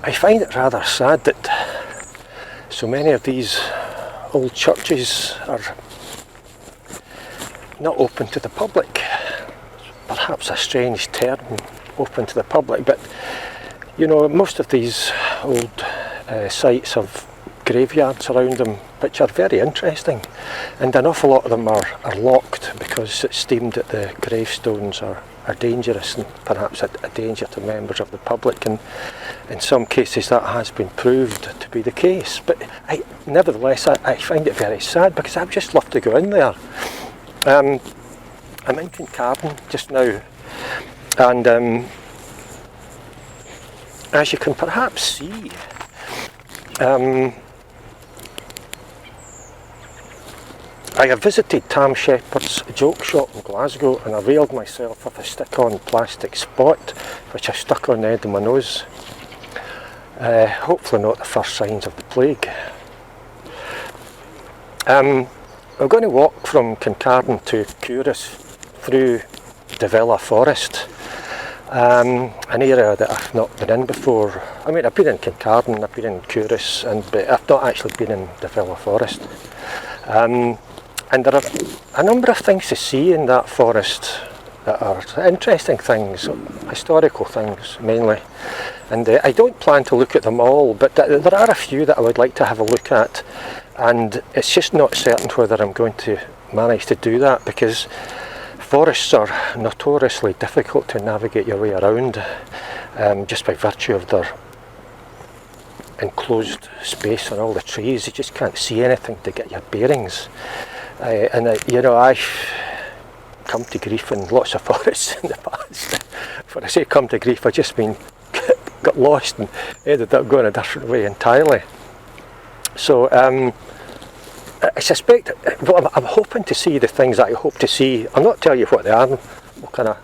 I find it rather sad that so many of these old churches are not open to the public. Perhaps a strange term, open to the public, but you know, most of these old sites have graveyards around them which are very interesting, and an awful lot of them are locked because it's deemed that the gravestones are dangerous and perhaps a danger to members of the public, and in some cases that has been proved to be the case. But nevertheless I find it very sad because I'd just love to go in there. I'm in Kincardine just now, and as you can perhaps see, I have visited Tam Shepherd's joke shop in Glasgow, and I availed myself of a stick-on plastic spot which I stuck on the end of my nose. Hopefully not the first signs of the plague. We're going to walk from Kincardine to Culross through Devilla forest, an area that I've not been in before. I mean, I've been in Kincardine, I've been in Culross, but I've not actually been in Devilla forest. And there are a number of things to see in that forest that are interesting things, historical things mainly. And I don't plan to look at them all, but there are a few that I would like to have a look at, and it's just not certain whether I'm going to manage to do that, because forests are notoriously difficult to navigate your way around, just by virtue of their enclosed space and all the trees. You just can't see anything to get your bearings. You know, I've come to grief in lots of forests in the past. When I say come to grief, I just mean got lost and ended up going a different way entirely. So I suspect, well, I'm hoping to see the things that I hope to see. I'll not tell you what they are. We'll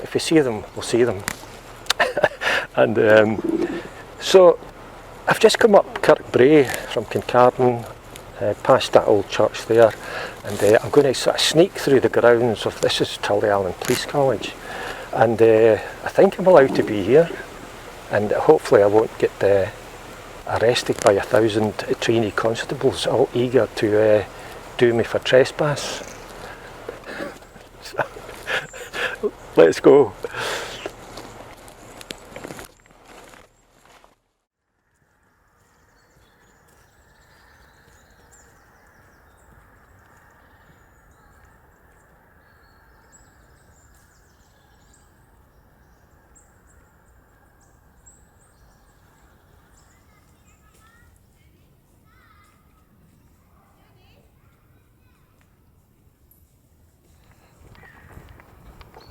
if we see them, we'll see them. And so I've just come up Kirk from Kincardine, past that old church there, and I'm going to sort of sneak through the grounds of, this is Tullyallen Police College, and I think I'm allowed to be here, and hopefully I won't get arrested by 1,000 trainee constables all eager to do me for trespass. So, let's go.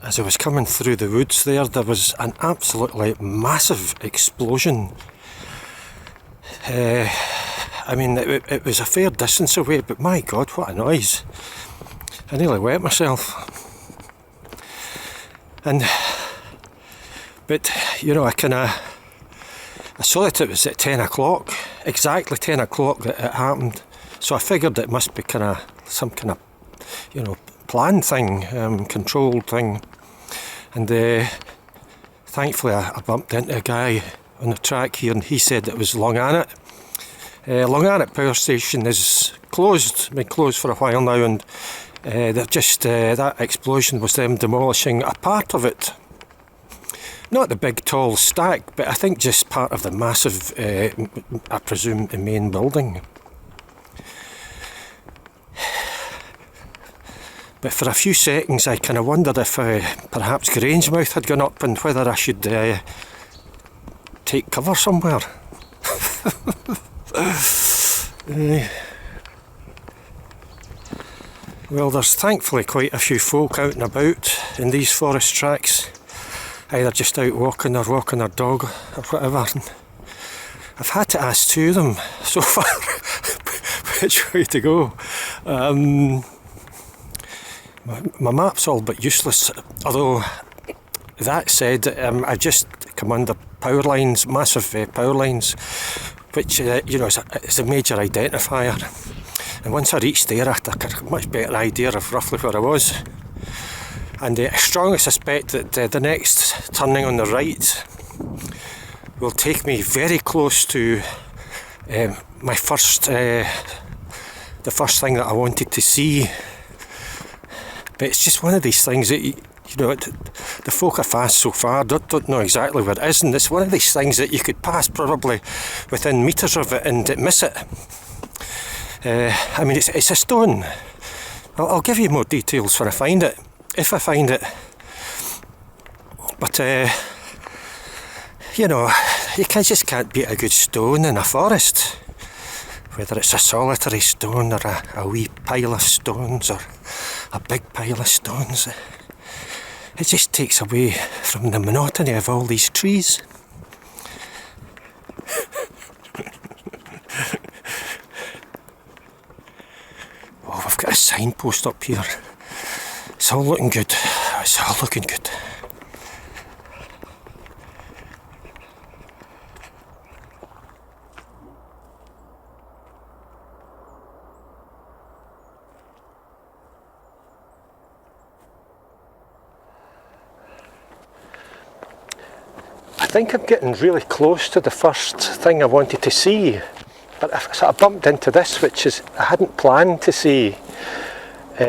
As I was coming through the woods there was an absolutely massive explosion. I mean, it was a fair distance away, but my God, what a noise. I nearly wet myself. But, you know, I saw that it was at 10 o'clock, exactly 10 o'clock that it happened. So I figured it must be some kind of, you know, planned thing, controlled thing. And thankfully I bumped into a guy on the track here, and he said it was Longannet. Longannet power station is closed, been closed for a while now, and that explosion was them demolishing a part of it. Not the big tall stack, but I think just part of the massive, I presume, the main building. But for a few seconds I kind of wondered if perhaps Grangemouth had gone up and whether I should take cover somewhere. Well, there's thankfully quite a few folk out and about in these forest tracks, either just out walking or walking their dog or whatever. And I've had to ask two of them so far which way to go. My map's all but useless, although that said, I just come under power lines, massive power lines, which you know, is a major identifier. And once I reached there, I got a much better idea of roughly where I was. And I strongly suspect that the next turning on the right will take me very close to my first, the first thing that I wanted to see. But it's just one of these things that, you know, the folk I've passed so far don't know exactly where it is, and it's one of these things that you could pass probably within metres of it and miss it. I mean, it's a stone. I'll give you more details when I find it, if I find it. But, you know, you just can't beat a good stone in a forest. Whether it's a solitary stone or a wee pile of stones or a big pile of stones. It just takes away from the monotony of all these trees. Oh, we've got a signpost up here. It's all looking good. It's all looking good. I think I'm getting really close to the first thing I wanted to see, but I've sort of bumped into this, which is I hadn't planned to see.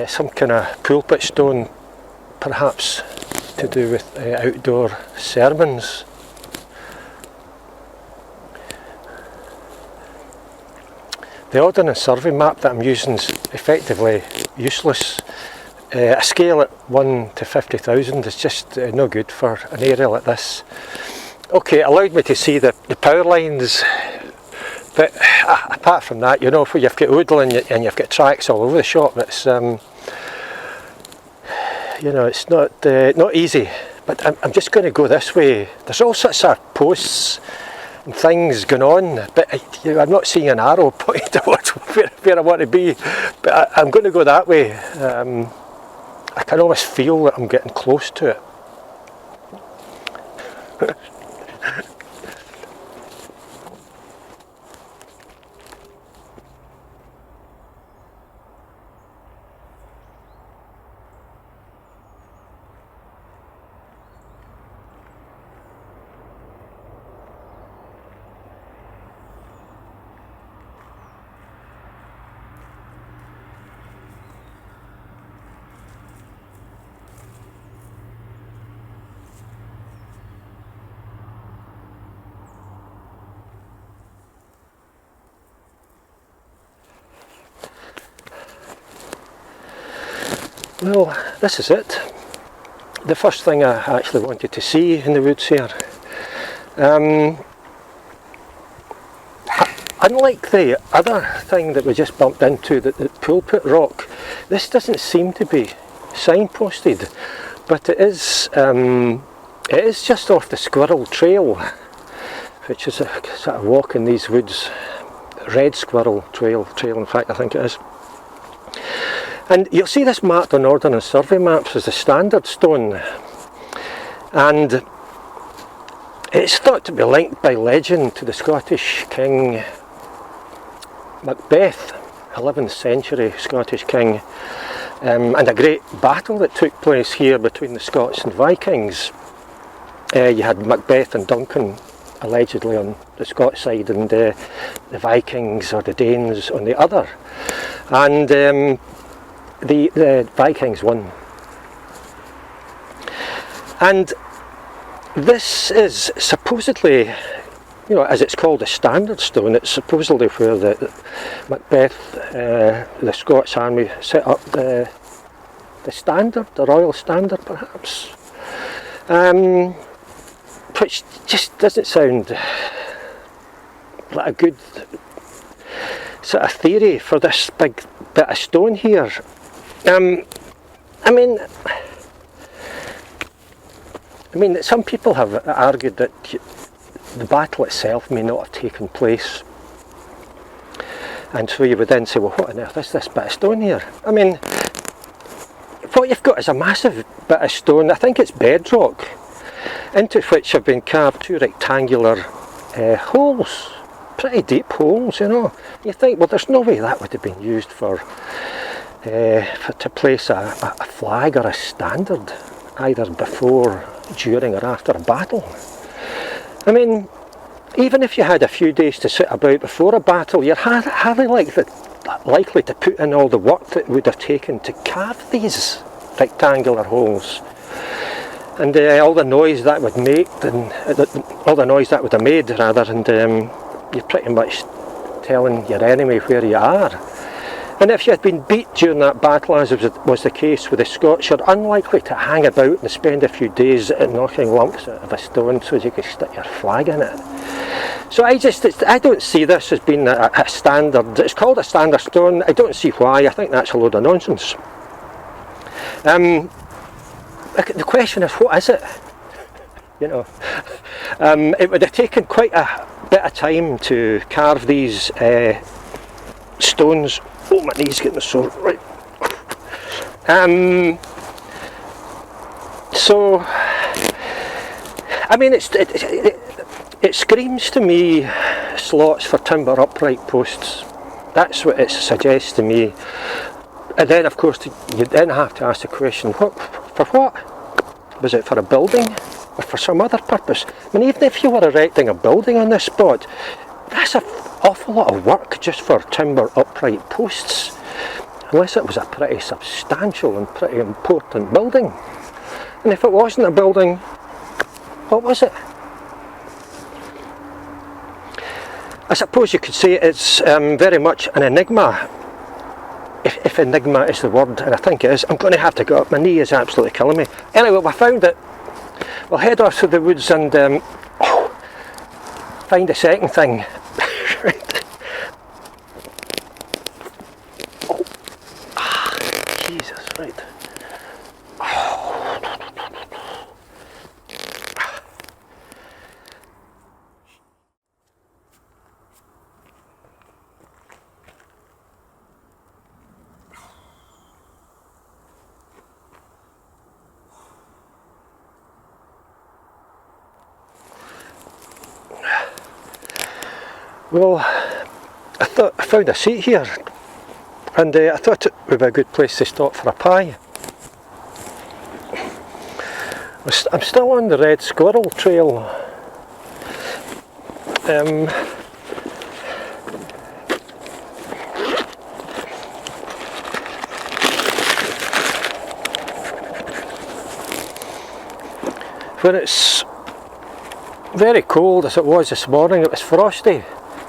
Some kind of pulpit stone, perhaps to do with outdoor sermons. The Ordnance Survey map that I'm using is effectively useless. A scale at 1 to 50,000 is just no good for an area like this. Okay, it allowed me to see the power lines, but apart from that, you know, if you've got oodle and you've got tracks all over the shop, it's you know, it's not easy. But I'm just going to go this way. There's all sorts of posts and things going on, but I'm not seeing an arrow pointing towards where I want to be. But I'm going to go that way. I can almost feel that I'm getting close to it. Well, this is it. The first thing I actually wanted to see in the woods here. Unlike the other thing that we just bumped into, the pulpit rock, this doesn't seem to be signposted, but it is just off the Squirrel Trail, which is a sort of walk in these woods. Red Squirrel Trail in fact I think it is. And you'll see this marked on Ordnance Survey maps as a standard stone, and it's thought to be linked by legend to the Scottish king Macbeth, 11th century Scottish king, and a great battle that took place here between the Scots and Vikings. You had Macbeth and Duncan allegedly on the Scots side, and the Vikings or the Danes on the other, and the Vikings won. And this is supposedly, you know, as it's called a standard stone, it's supposedly where the Macbeth, the Scots army set up the standard, the royal standard perhaps, which just doesn't sound like a good sort of theory for this big bit of stone here. I mean, some people have argued that the battle itself may not have taken place, and so you would then say, well, what on earth is this bit of stone here? I mean, what you've got is a massive bit of stone, I think it's bedrock, into which have been carved two rectangular holes, pretty deep holes, you know. You think, well, there's no way that would have been used for to place a flag or a standard, either before, during or after a battle. I mean, even if you had a few days to sit about before a battle, you're hardly likely to put in all the work that would have taken to carve these rectangular holes. And all the noise that would make, and all the noise that would have made, rather, and you're pretty much telling your enemy where you are. And if you had been beat during that battle, as was the case with the Scots, you're unlikely to hang about and spend a few days knocking lumps out of a stone so you could stick your flag in it. So I don't see this as being a standard. It's called a standard stone. I don't see why. I think that's a load of nonsense. The question is, what is it? You know, it would have taken quite a bit of time to carve these stones. Oh, my knee's getting sore. Right. So, I mean, it screams to me slots for timber upright posts. That's what it suggests to me. And then, of course, you then have to ask the question, for what? Was it for a building or for some other purpose? I mean, even if you were erecting a building on this spot, that's an awful lot of work just for timber upright posts, unless it was a pretty substantial and pretty important building. And if it wasn't a building, what was it? I suppose you could say it's very much an enigma, if enigma is the word, and I think it is. I'm going to have to go up, my knee is absolutely killing me. Anyway, we found it. We'll head off to the woods and find a second thing. Right. Oh. Jesus, right. Well, I found a seat here, and I thought it would be a good place to stop for a pie. I'm still on the Red Squirrel Trail. When it's very cold, as it was this morning, it was frosty.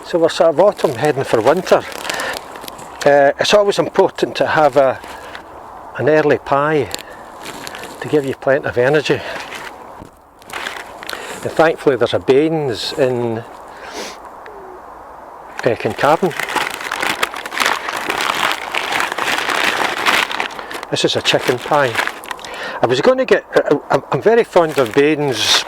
So we're sort of autumn heading for winter. It's always important to have an early pie to give you plenty of energy. And thankfully there's a Baines in Kincardine. This is a chicken pie. I was going to get, I'm very fond of Baines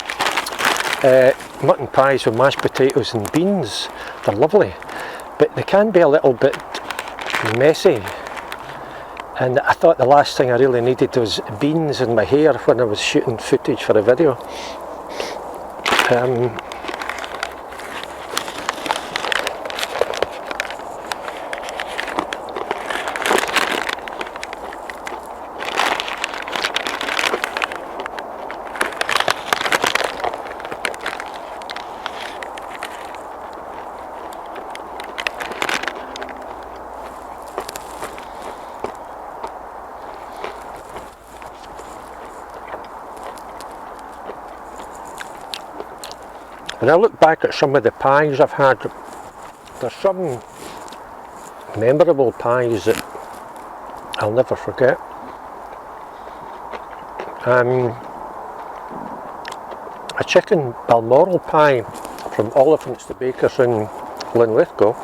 mutton pies with mashed potatoes and beans. They're lovely, but they can be a little bit messy, and I thought the last thing I really needed was beans in my hair when I was shooting footage for a video. When I look back at some of the pies I've had, there's some memorable pies that I'll never forget. A chicken Balmoral pie from Oliphants the Bakers in Linlithgow,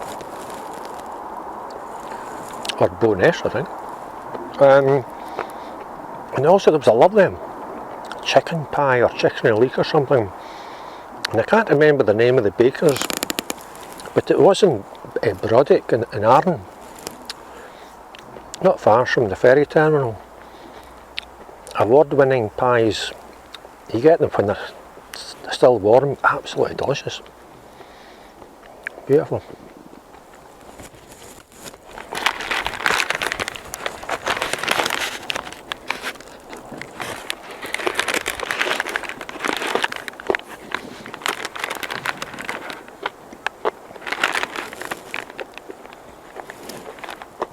or Bowness I think. And also there was a lovely chicken pie or chicken and leek or something. And I can't remember the name of the bakers, but it was in Brodick in Arden, not far from the ferry terminal. Award-winning pies, you get them when they're still warm, absolutely delicious. Beautiful.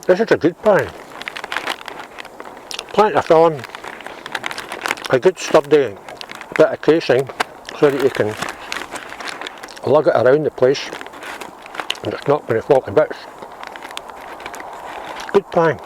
This is a good pine. Plenty of filling, a good sturdy bit of casing so that you can lug it around the place and it's not going to fall to bits. Good pine.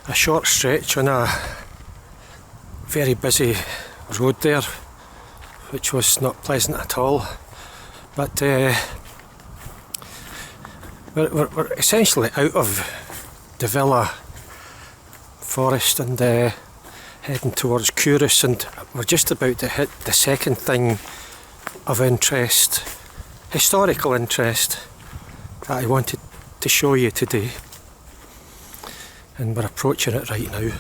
A short stretch on a very busy road there, which was not pleasant at all, but we're essentially out of Devilla forest and heading towards Culross, and we're just about to hit the second thing of interest, historical interest, that I wanted to show you today. And we're approaching it right now.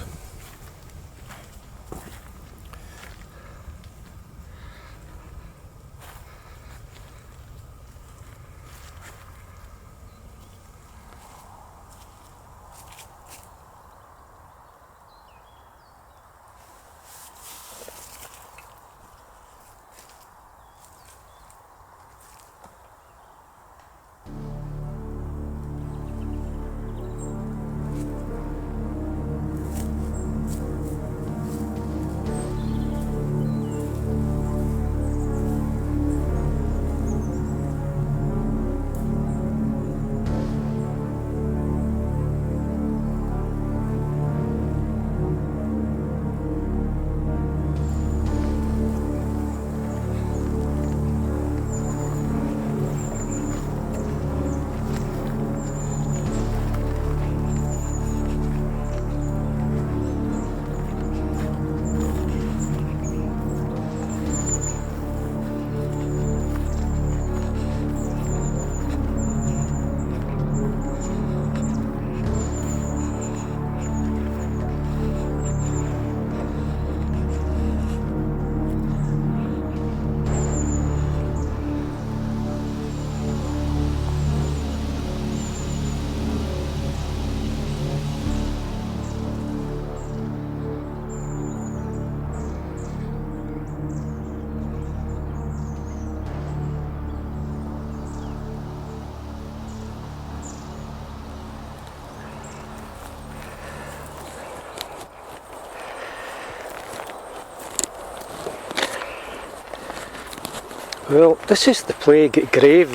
Well, this is the plague grave,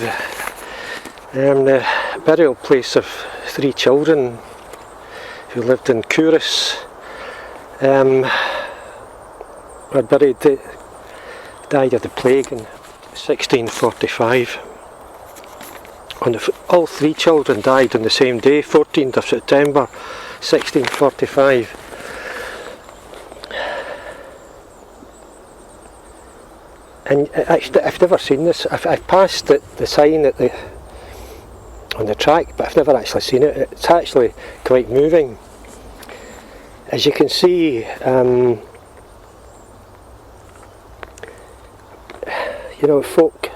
the burial place of 3 children who lived in Culross. Were buried, died of the plague in 1645. All 3 children died on the same day, 14th of September 1645. And actually, I've never seen this. I've passed the sign on the track, but I've never actually seen it. It's actually quite moving. As you can see, you know, folk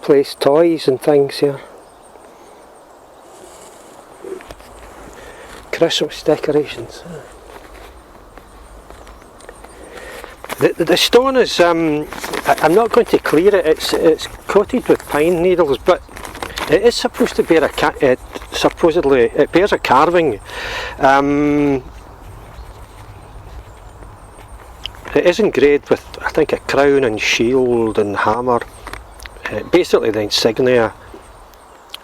place toys and things here. Christmas decorations. The stone is, I'm not going to clear it, it's coated with pine needles, but it is supposed to bear supposedly it bears a carving. It is engraved with, I think, a crown and shield and hammer, basically the insignia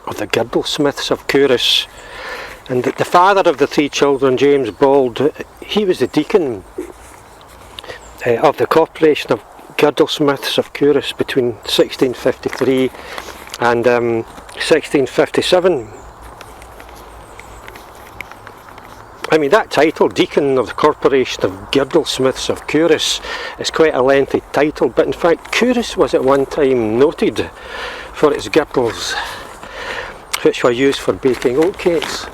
of the girdlesmiths of Culross. And the father of the 3 children, James Bald, he was the deacon of the Corporation of Girdlesmiths of Culross between 1653 and 1657. I mean, that title, Deacon of the Corporation of Girdlesmiths of Culross, is quite a lengthy title, but in fact Culross was at one time noted for its girdles, which were used for baking oat cakes.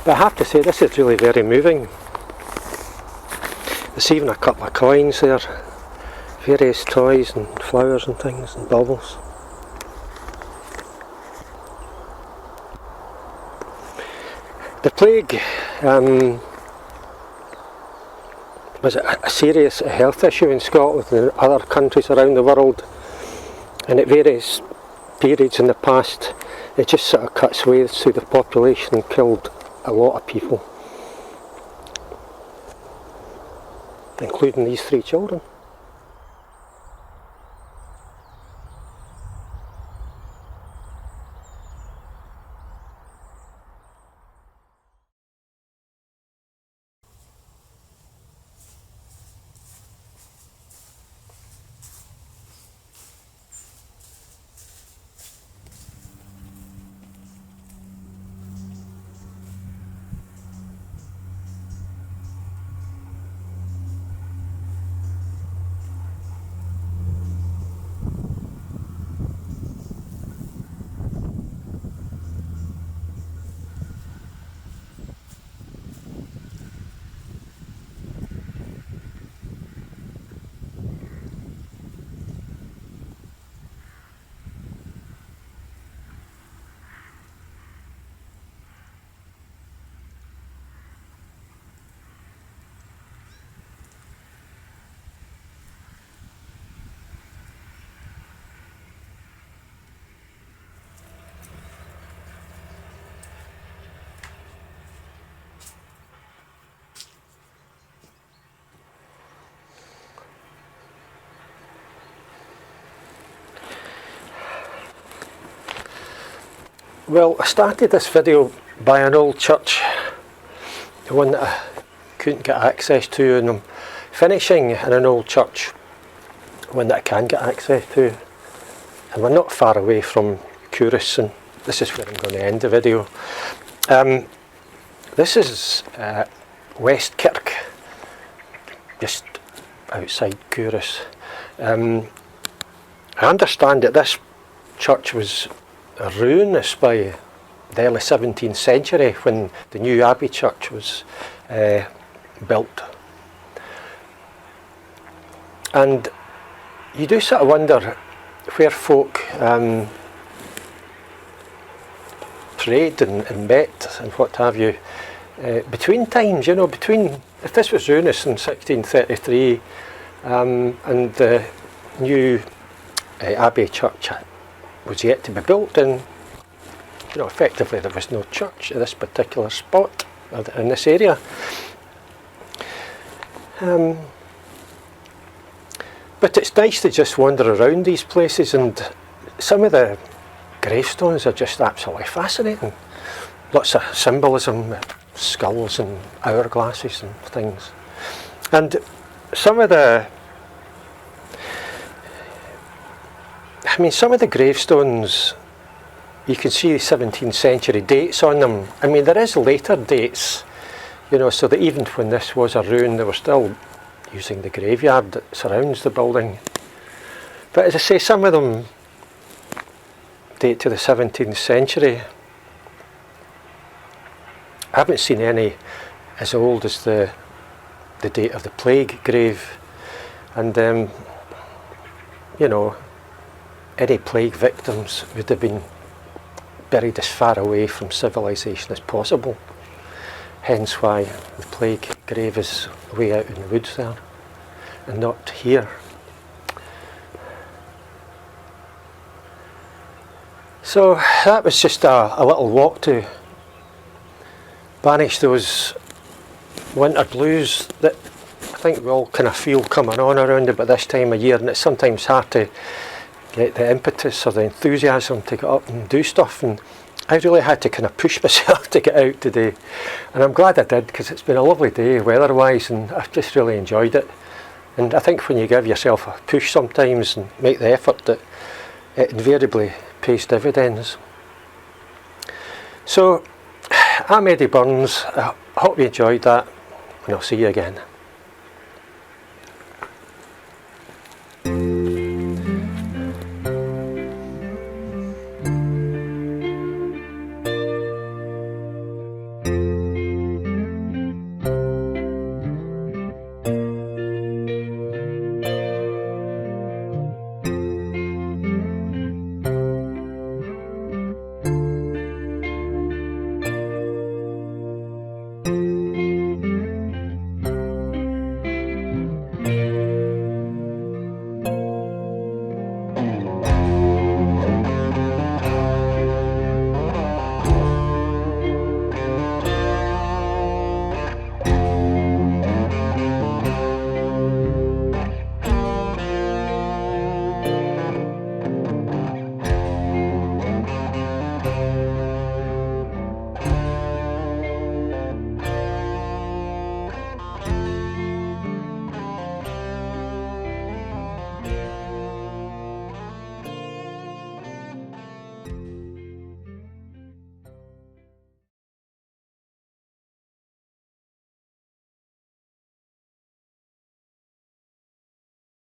But I have to say, this is really very moving. There's even a couple of coins there, various toys and flowers and things and baubles. The plague was a serious health issue in Scotland and other countries around the world, and at various periods in the past it just sort of cut swathes through the population and killed a lot of people, including these 3 children. Well, I started this video by an old church, the one that I couldn't get access to, and I'm finishing in an old church, one that I can get access to. And we're not far away from Culross, and this is where I'm going to end the video. This is West Kirk, just outside Culross. I understand that this church was ruinous by the early 17th century when the new Abbey church was built. And you do sort of wonder where folk prayed and met and what have you between times, you know, between, if this was ruinous in 1633 and the new Abbey church was yet to be built, and you know, effectively there was no church at this particular spot in this area. But it's nice to just wander around these places, and some of the gravestones are just absolutely fascinating. Lots of symbolism, skulls and hourglasses and things. And some of the gravestones, you can see 17th century dates on them. I mean, there is later dates, you know, so that even when this was a ruin, they were still using the graveyard that surrounds the building. But as I say, some of them date to the 17th century. I haven't seen any as old as the date of the plague grave, and you know, any plague victims would have been buried as far away from civilization as possible. Hence why the plague grave is way out in the woods there and not here. So that was just a little walk to banish those winter blues that I think we all kind of feel coming on around about this time of year, and it's sometimes hard to get the impetus or the enthusiasm to get up and do stuff. And I really had to kind of push myself to get out today, and I'm glad I did, because it's been a lovely day weather-wise, and I've just really enjoyed it. And I think when you give yourself a push sometimes and make the effort, that it invariably pays dividends. So I'm Eddie Burns. I hope you enjoyed that, and I'll see you again.